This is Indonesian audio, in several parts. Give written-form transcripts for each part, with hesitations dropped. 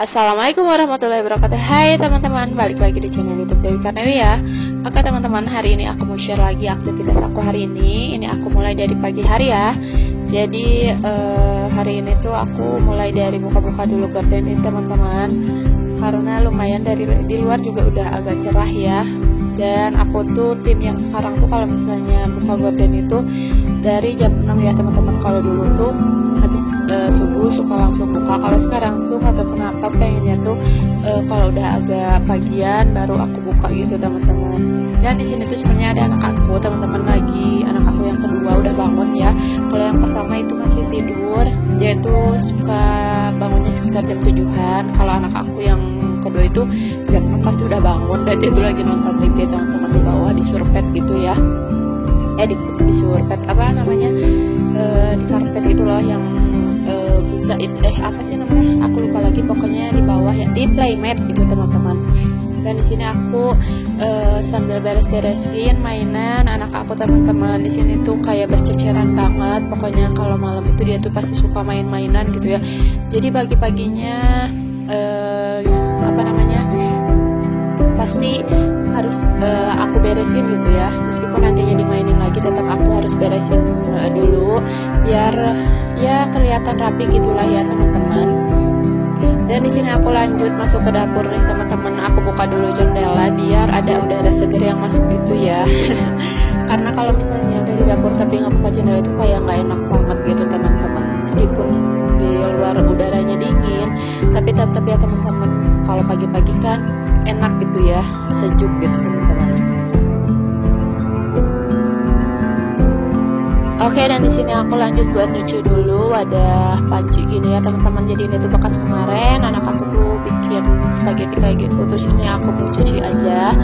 Assalamualaikum warahmatullahi wabarakatuh. Hai teman-teman, balik lagi di channel YouTube Dewi Karnewi ya. Oke teman-teman, hari ini aku mau share lagi aktivitas aku hari ini. Ini aku mulai dari pagi hari ya. Jadi hari ini tuh aku mulai dari buka-buka dulu gorden ini teman-teman. Karena lumayan di luar juga udah agak cerah ya. Dan aku tuh tim yang sekarang tuh kalau misalnya buka gorden itu dari jam 6 ya teman-teman. Kalau dulu tuh habis subuh suka langsung buka. Kalau sekarang tuh nggak tahu kenapa pengennya tuh kalau udah agak pagian baru aku buka gitu teman-teman. Dan di sini tuh sebenarnya ada anak aku teman-teman, lagi anak aku yang kedua udah bangun ya. Kalau yang pertama itu masih tidur, dia tuh suka bangunnya sekitar jam 7-an. Kalau anak aku yang kedua itu jam 6 pasti udah bangun, dan dia tuh lagi nonton TV teman-teman di bawah di surpet gitu ya. Di surpet apa namanya, di karpet itu loh yang busa apa sih namanya, aku lupa lagi, pokoknya di bawah ya, di playmat gitu teman-teman. Dan di sini aku sambil beres-beresin mainan anak aku teman-teman. Di sini tuh kayak berceceran banget, pokoknya kalau malam itu dia tuh pasti suka main-mainan gitu ya. Jadi pagi-paginya apa namanya, pasti harus aku beresin gitu ya. Meskipun nantinya dimainin lagi, tetap aku harus beresin dulu biar ya kelihatan rapi gitulah ya teman-teman. Dan di sini aku lanjut masuk ke dapur nih teman-teman. Aku buka dulu jendela biar ada udara segar yang masuk gitu ya. Karena kalau misalnya udah di dapur tapi nggak buka jendela itu kayak nggak enak banget gitu teman-teman. Meskipun di luar udaranya dingin, tapi tetap ya teman-teman, kalau pagi-pagi kan enak gitu ya, sejuk gitu teman-teman. Oke, dan di sini aku lanjut buat nyuci dulu wadah panci gini ya teman-teman. Jadi ini tuh bekas kemarin anak aku tuh bikin spaghetti kayak gitu, terus ini aku mau cuci aja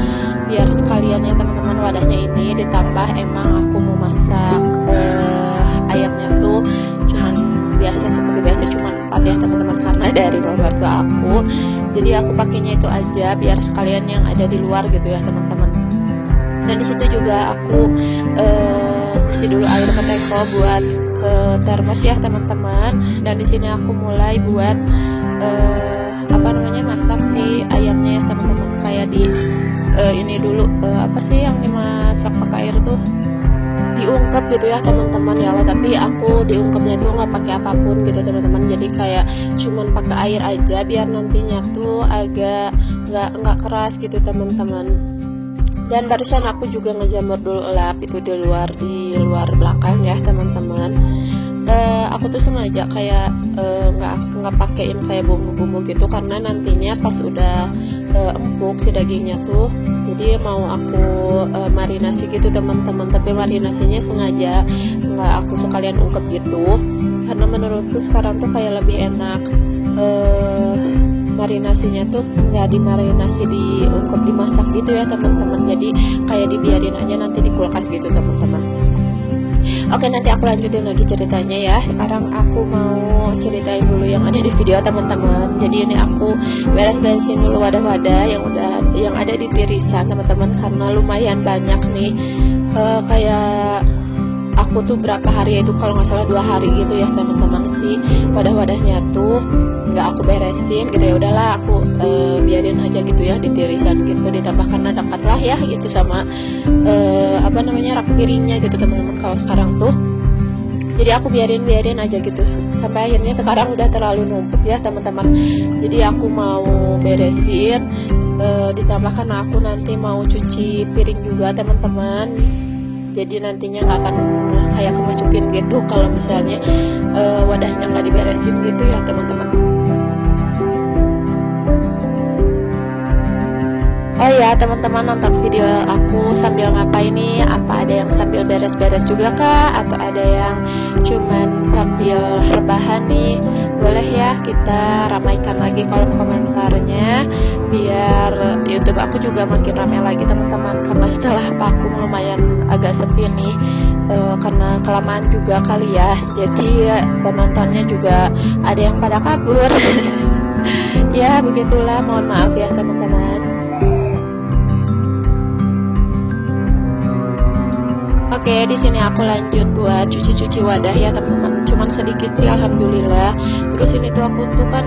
biar sekalian ya teman-teman wadahnya ini. Ditambah emang aku mau masak ayamnya tuh cuman biasa, seperti biasa cuman 4 ya teman-teman, karena dari mertua aku. Jadi aku pakainya itu aja biar sekalian yang ada di luar gitu ya teman-teman. Dan di situ juga aku isi dulu air ke teko buat ke termos ya teman-teman. Dan di sini aku mulai buat apa namanya, masak si ayamnya ya teman-teman. Kayak di ini dulu apa sih yang dimasak pakai air tuh, diungkep gitu ya teman-teman ya. Tapi aku diungkepnya tuh nggak pakai apapun gitu teman-teman. Jadi kayak cuman pakai air aja biar nantinya tuh agak nggak keras gitu teman-teman. Dan barusan aku juga ngejamur dulu lap itu di luar belakang ya teman-teman. Aku tuh sengaja kayak nggak pakein kayak bumbu-bumbu gitu, karena nantinya pas udah empuk si dagingnya tuh, jadi mau aku marinasi gitu teman-teman. Tapi marinasinya sengaja nggak aku sekalian ungkep gitu, karena menurutku sekarang tuh kayak lebih enak marinasinya tuh nggak dimarinasi, diungkep, dimasak gitu ya teman-teman. Jadi kayak dibiarin aja nanti di kulkas gitu teman-teman. Oke, nanti aku lanjutin lagi ceritanya ya. Sekarang aku mau ceritain dulu yang ada di video teman-teman. Jadi ini aku beres-beresin dulu wadah-wadah yang ada di tirisan teman-teman, karena lumayan banyak nih. Kayak aku tuh berapa hari itu, kalau nggak salah 2 hari gitu ya teman-teman, sih wadah-wadahnya tuh nggak aku beresin gitu ya. Udahlah aku biarin aja gitu ya di tirisan gitu. Ditambah karena dekat lah ya gitu sama apa namanya, rak piringnya gitu teman-teman kalau sekarang tuh. Jadi aku biarin aja gitu sampai akhirnya sekarang udah terlalu numpuk ya teman-teman. Jadi aku mau beresin, ditambah karena aku nanti mau cuci piring juga teman-teman. Jadi nantinya nggak akan kayak kemasukin gitu kalau misalnya wadahnya nggak diberesin gitu ya teman-teman. Oh ya teman-teman, nonton video aku sambil ngapain nih? Apa ada yang sambil beres-beres juga kah? Atau ada yang cuman sambil rebahan nih? Boleh ya kita ramaikan lagi kolom komentarnya, biar YouTube aku juga makin ramai lagi teman-teman. Karena setelah vakum lumayan agak sepi nih, karena kelamaan juga kali ya. Jadi penontonnya juga ada yang pada kabur. Ya begitulah, mohon maaf ya teman-teman. Oke, di sini aku lanjut buat cuci-cuci wadah ya teman-teman. Cuman sedikit sih alhamdulillah. Terus ini tuh aku tuh kan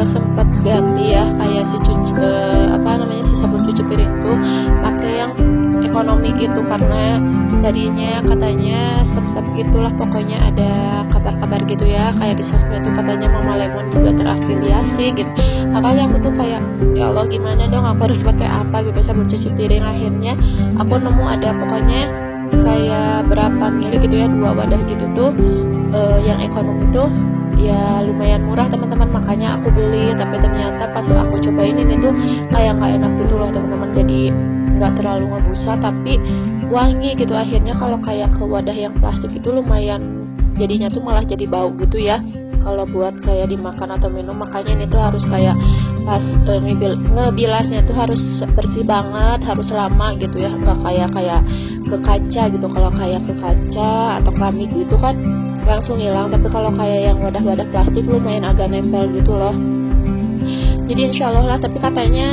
sempat ganti ya kayak si si sabun cuci piring tuh pakai yang ekonomi gitu, karena tadinya katanya sempat gitulah, pokoknya ada kabar-kabar gitu ya kayak di sosmed tuh katanya Mama Lemon juga terafiliasi gitu. Makanya aku tuh kayak ya Allah gimana dong, aku harus pakai apa gitu sabun cuci piring. Akhirnya aku nemu ada pokoknya kayak berapa mili gitu ya, 2 wadah gitu tuh yang ekonomi tuh ya lumayan murah teman-teman, makanya aku beli. Tapi ternyata pas aku cobain ini tuh kayak nggak enak gitu loh teman-teman, jadi nggak terlalu ngebusa tapi wangi gitu. Akhirnya kalau kayak ke wadah yang plastik itu lumayan jadinya tuh malah jadi bau gitu ya kalau buat kayak dimakan atau minum. Makanya ini tuh harus kayak pas ngebilasnya tuh harus bersih banget, harus lama gitu ya, nggak kayak ke kaca gitu. Kalau kayak ke kaca atau keramik gitu kan langsung hilang, tapi kalau kayak yang wadah-wadah plastik lumayan agak nempel gitu loh. Jadi insya Allah lah, tapi katanya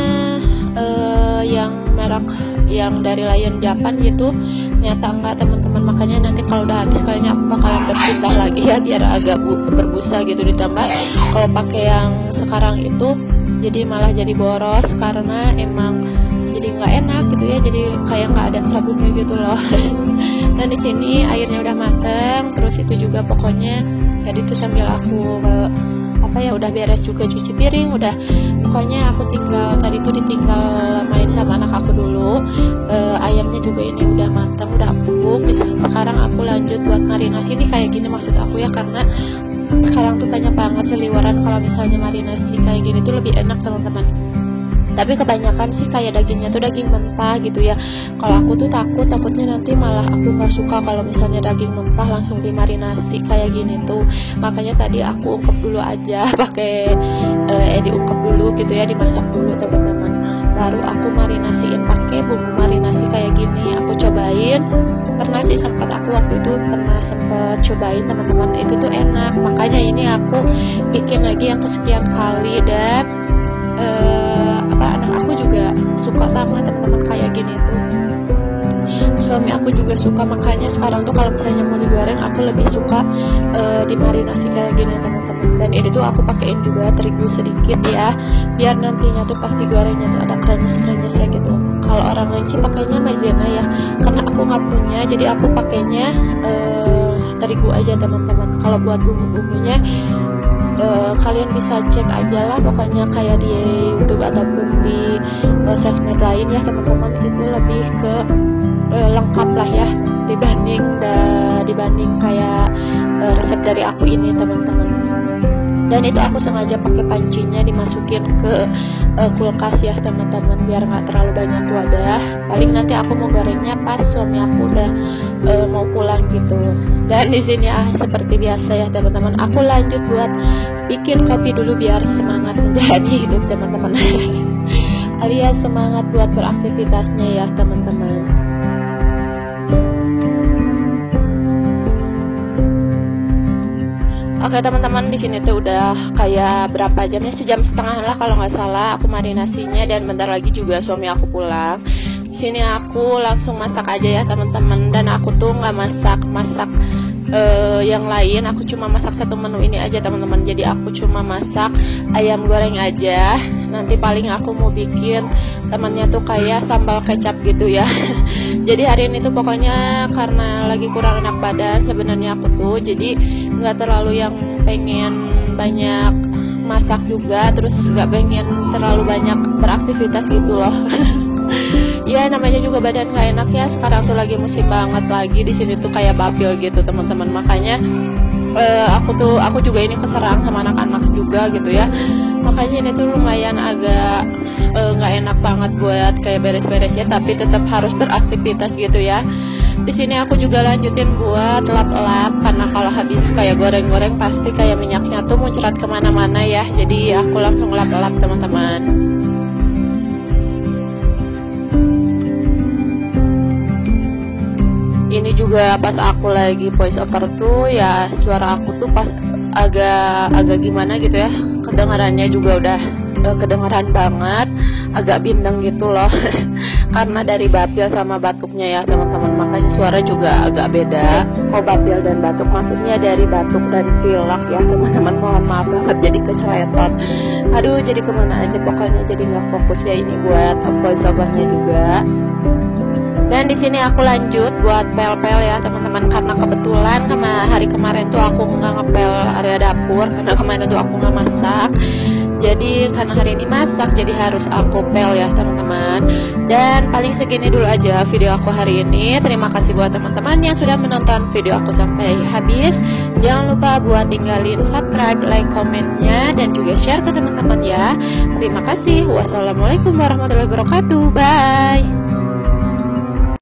yang merek yang dari Lion Japan gitu ternyata enggak teman-teman. Makanya nanti kalau udah habis kayaknya aku bakalan berpindah lagi ya biar agak berbusa gitu. Ditambah kalau pakai yang sekarang itu jadi malah jadi boros karena emang jadi nggak enak gitu ya, jadi kayak nggak ada sabunnya gitu loh. Dan di sini airnya udah mateng, terus itu juga pokoknya tadi tuh sambil aku udah beres juga cuci piring, udah pokoknya aku tadi tuh ditinggal main sama anak aku dulu. Ayamnya juga ini udah matang, udah empuk. Sekarang aku lanjut buat marinasi. Ini kayak gini maksud aku ya, karena sekarang tuh banyak banget seliweran kalau misalnya marinasi kayak gini tuh lebih enak teman-teman. Tapi kebanyakan sih kayak dagingnya tuh daging mentah gitu ya. Kalau aku tuh takutnya nanti malah aku nggak suka kalau misalnya daging mentah langsung dimarinasi kayak gini tuh. Makanya tadi aku ungkep dulu aja pakai diungkep dulu gitu ya, dimasak dulu teman-teman. Baru aku marinasiin pakai bumbu marinasi kayak gini. Aku cobain, pernah sih sempat cobain teman-teman, itu tuh enak. Makanya ini aku bikin lagi yang kesekian kali, dan anak aku juga suka banget teman-teman kayak gini tuh. Suami aku juga suka, makanya sekarang tuh kalau misalnya mau digoreng aku lebih suka dimarinasi kayak gini teman-teman. Dan ini tuh aku pakein juga terigu sedikit ya, biar nantinya tuh pas digorengnya tuh ada krenyes-krenyesnya gitu. Kalau orang lain sih pakainya maizena ya, karena aku nggak punya, jadi aku pakainya terigu aja teman-teman. Kalau buat bumbu-bumbunya kalian bisa cek aja lah pokoknya kayak di YouTube ataupun di sosmed lain ya teman-teman. Itu lebih ke lengkap lah ya dibanding kayak resep dari aku ini teman-teman. Dan itu aku sengaja pakai pancinya dimasukin ke kulkas ya teman-teman, biar nggak terlalu banyak wadah. Paling nanti aku mau gorengnya pas suami aku udah mau pulang gitu. Dan di sini seperti biasa ya teman-teman, aku lanjut buat bikin kopi dulu biar semangat menjalani hidup teman-teman. Alias semangat buat beraktivitasnya ya teman-teman. Oke teman-teman, di sini tuh udah kayak berapa jamnya, sejam setengah lah kalau nggak salah aku marinasinya, dan bentar lagi juga suami aku pulang. Di sini aku langsung masak aja ya teman-teman, dan aku tuh nggak masak yang lain, aku cuma masak satu menu ini aja teman-teman. Jadi aku cuma masak ayam goreng aja. Nanti paling aku mau bikin temannya tuh kayak sambal kecap gitu ya. Jadi hari ini tuh pokoknya karena lagi kurang enak badan sebenarnya aku tuh, jadi nggak terlalu yang pengen banyak masak juga, terus nggak pengen terlalu banyak beraktivitas gitu loh. Ya namanya juga badan nggak enak ya, sekarang tuh lagi musim banget lagi di sini tuh kayak babil gitu teman-teman. Makanya aku juga ini keserang sama anak-anak juga gitu ya. Makanya ini tuh lumayan agak nggak enak banget buat kayak beres-beres ya, tapi tetap harus beraktivitas gitu ya. Di sini aku juga lanjutin buat lap-lap, karena kalau habis kayak goreng-goreng pasti kayak minyaknya tuh muncrat kemana-mana ya. Jadi aku langsung lap-lap teman-teman. Ini juga pas aku lagi voice over tuh ya, suara aku tuh pas agak gimana gitu ya, kedengarannya juga udah kedengaran banget, agak bindeng gitu loh. karena dari bapil sama batuknya ya teman-teman, makanya suara juga agak beda. Kalau bapil dan batuk maksudnya dari batuk dan pilek ya teman-teman, mohon maaf banget jadi keceletot. Aduh, jadi kemana aja pokoknya, jadi nggak fokus ya ini buat voice overnya juga. Dan di sini aku lanjut buat pel-pel ya teman-teman, karena kebetulan hari kemarin tuh aku nggak ngepel area dapur karena kemarin tuh aku nggak masak. Jadi karena hari ini masak, jadi harus aku pel ya teman-teman. Dan paling segini dulu aja video aku hari ini. Terima kasih buat teman-teman yang sudah menonton video aku sampai habis. Jangan lupa buat tinggalin subscribe, like, komennya, dan juga share ke teman-teman ya. Terima kasih. Wassalamualaikum warahmatullahi wabarakatuh. Bye.